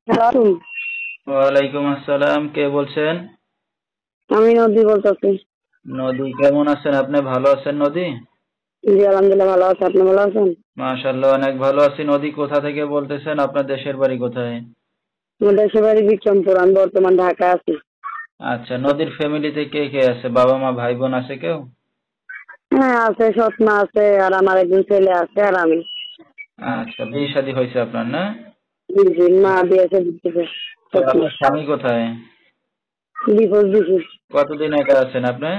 Hello, ওয়ালাইকুম আসসালাম, কে বলছেন? আমি নদী বলতেছি। নদী, কেমন আছেন আপনি? ভালো আছেন নদী? জি আলহামদুলিল্লাহ ভালো আছি। আপনি ভালো আছেন? মাশাআল্লাহ, অনেক ভালো আছি। নদী, কোথা থেকে বলতেছেন? আপনার দেশের বাড়ি কোথায়? আমার দেশের বাড়ি বিক্রমপুর, আমি বর্তমান ঢাকা আছি। আচ্ছা, নদীর ফ্যামিলিতে কে কে আছে? বাবা মা ভাই বোন আছে কেউ? হ্যাঁ আছে, সৎমা আছে, আর আমার একজন ছেলে আছে, আর আমি। আচ্ছা, বিয়ে শাদী হয়েছে আপনার, না? জি জি, মা দিয়েছে দিচ্ছে। তো সৎমা আপনার স্বামী কোথায়? ডিভোর্স দিছি। কতদিন একা আছেন আপনি?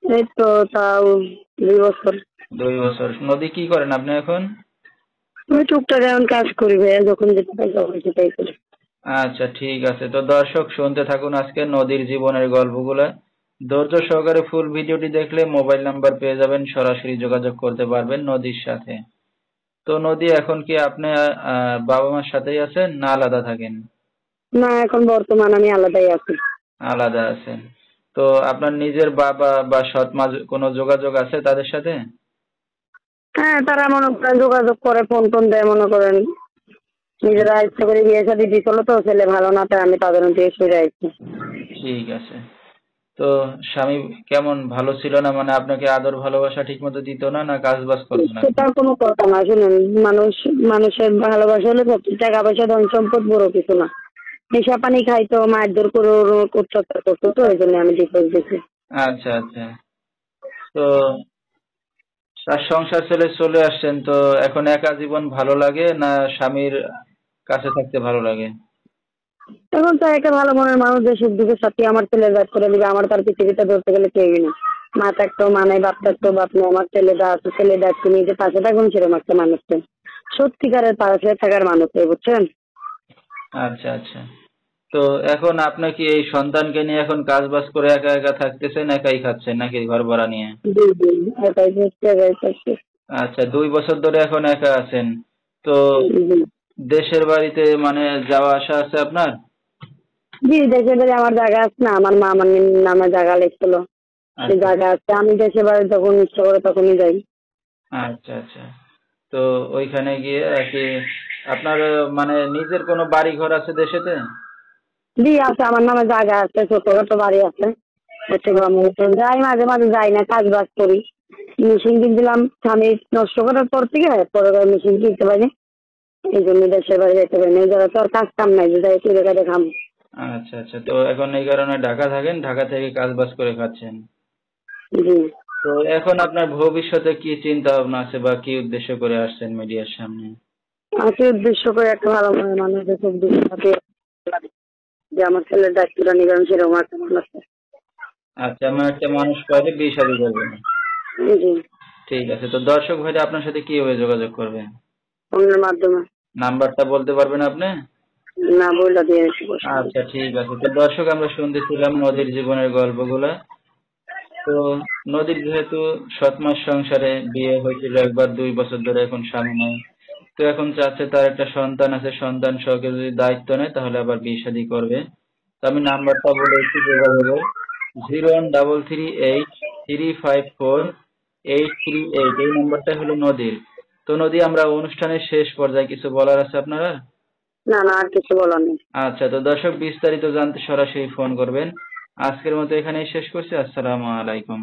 এই তো তাও 2 বছর। 2 বছর। নদী, কি করেন আপনি এখন? আমি টুকটাক এখন কাজ করি ভাইয়া, যখন যেতে পাই তখন সেটাই করি। আচ্ছা, ঠিক আছে। তো দর্শক, শুনতে থাকুন আজকে নদীর জীবনের গল্পগুলা। ধৈর্য সহকারে ফুল ভিডিওটি দেখলে মোবাইল নাম্বার পেয়ে যাবেন, সরাসরি যোগাযোগ করতে পারবেন নদীর সাথে। তো নদী, এখন কি আপনি বাবা মার সাথেই আছেন না আলাদা থাকেন? না, এখন বর্তমান আমি আলাদাই আছি। আলাদা আছেন। তো আপনার নিজের বাবা বা সৎ মা কোনো যোগাযোগ আছে তাদের সাথে? হ্যাঁ, তারা মনে করেন যোগাযোগ করে, ফোন টোন দেয়, মনে করেন নিজেরা ইচ্ছা করে বিয়ে শাদী দিছিল, তো ছেলে ভালো না, তাই আমি তাদের দিয়ে সরে আইছি। ঠিক আছে। তো স্বামী কেমন, ভালো ছিল না? মানে আপনাকে আদর ভালোবাসা ঠিক মতো দিত না, না কাজ বাজ করতো না? সেটা কোনো কথা না, শুনুন। মানুষের ভালোবাসা হলে সব টাকা পয়সা ধন সম্পদ বড় কিছু না। নেশা পানি খাইতো, মারধর করে ওর অত্যাচার করতো, তো এই জন্য আমি ডিভোর্স দিছি। আচ্ছা আচ্ছা। তো তার সংসার ছেড়ে চলে আসছেন, তো এখন একা জীবন ভালো লাগে না স্বামীর কাছে থাকতে ভালো লাগে? এখন তো একটা ভালো মনের মানুষ যে সুখ দুঃখের সাথে আমার ছেলে ব্যাগ করে দিবে, আমার তার পৃথিবীতে ধরতে গেলে কেউই না। মা থাকতো মা নাই, বাপ থাকতো বাপ নেই, আমার ছেলেটা আছে, ছেলে দেখতো, নিজে পাশে থাকুন সেরকম একটা মানুষকে, সত্যিকারের পাশে থাকার মানুষ, বুঝছেন? আচ্ছা আচ্ছা। তো এখন আপনার কি এই সন্তানকে নিয়ে এখন কাজ বাজ করে একা একা থাকতেছেন, একাই খাচ্ছেন নাকি ঘর ভাড়া নিয়ে? জি জি, এটাই হচ্ছে, এটাই হচ্ছে। আচ্ছা, 2 বছর ধরে এখন একা আছেন। তো জি দেশের বাড়িতে মানে যাওয়া আসা আছে আপনার? জি, দেশের বাড়ি আমার জায়গা আছে না, আমার মা আমার নামে জায়গা লিখছিল, সেই আচ্ছা জায়গা আছে। আমি দেশের বাড়ি যখন ইচ্ছা করে তখনই যাই। আচ্ছা আচ্ছা। তো ওইখানে গিয়ে আর কি আপনার মানে নিজের কোনো বাড়ি ঘর আছে দেশেতে? জি আছে, আমার নামে জায়গা আছে, ছোটখাটো বাড়ি আছে। হচ্ছে গ্রামে যাই, মাঝে মাঝে যাই না, কাজ বাজ করি। মেশিন কিনছিলাম, স্বামী নষ্ট করার পর থেকে পরে মেশিন কিনতে পারি, এই জন্য দেশের বাড়ি যেতে পারি না। এই জায়গায় তো আর কাজ কাম নাই যে যাই তুলে কাটে খাম। আচ্ছা আচ্ছা। তো এখন এই কারণে ঢাকা থাকেন, ঢাকা থেকে কাজ বাজ করে খাচ্ছেন। জি, তো এখন আপনার ভবিষ্যতে কি চিন্তা ভাবনা আছে বা কি উদ্দেশ্য করে আসছেন মিডিয়ার সামনে? আমাকে উদ্দেশ্য করে একটা ভালো মনের মানুষের সব দিকে থাকে, যে আমার ছেলের দায়িত্বটা নিবেন সেরকম একটা মানুষ। আচ্ছা, এমন একটা মানুষ পাইলে বিয়ে শাদী করবেন। জি, ঠিক আছে। তো দর্শক ভাইরা আপনার সাথে কিভাবে যোগাযোগ করবে? ফোনের মাধ্যমে। নাম্বারটা বলতে পারবেন আপনি? না, বইলা দিয়ে এসে বসে। আচ্ছা, ঠিক আছে। তো দর্শক, আমরা শুনতেছিলাম নদীর জীবনের গল্পগুলা। তো নদীর যেহেতু সৎ মাস সংসারে বিয়ে হয়েছিল একবার, 2 বছর ধরে এখন স্বামী নাই। তো এখন চাচ্ছে তার একটা সন্তান আছে, সন্তান সহকে যদি দায়িত্ব নেয় তাহলে আবার বিয়ে শাদী করবে। তো আমি নাম্বারটা বলে একটু যোগাযোগের: 01338354838। এই নাম্বারটা হলো নদীর। তো নদী, আমরা অনুষ্ঠানের শেষ পর্যায়ে কিছু বলার আছে আপনারা? না না, আর কিছু বলার নেই। আচ্ছা, তো দর্শক বিস্তারিত জানতে সরাসরি ফোন করবেন। আজকের মতো এখানেই শেষ করছি। আসসালামু আলাইকুম।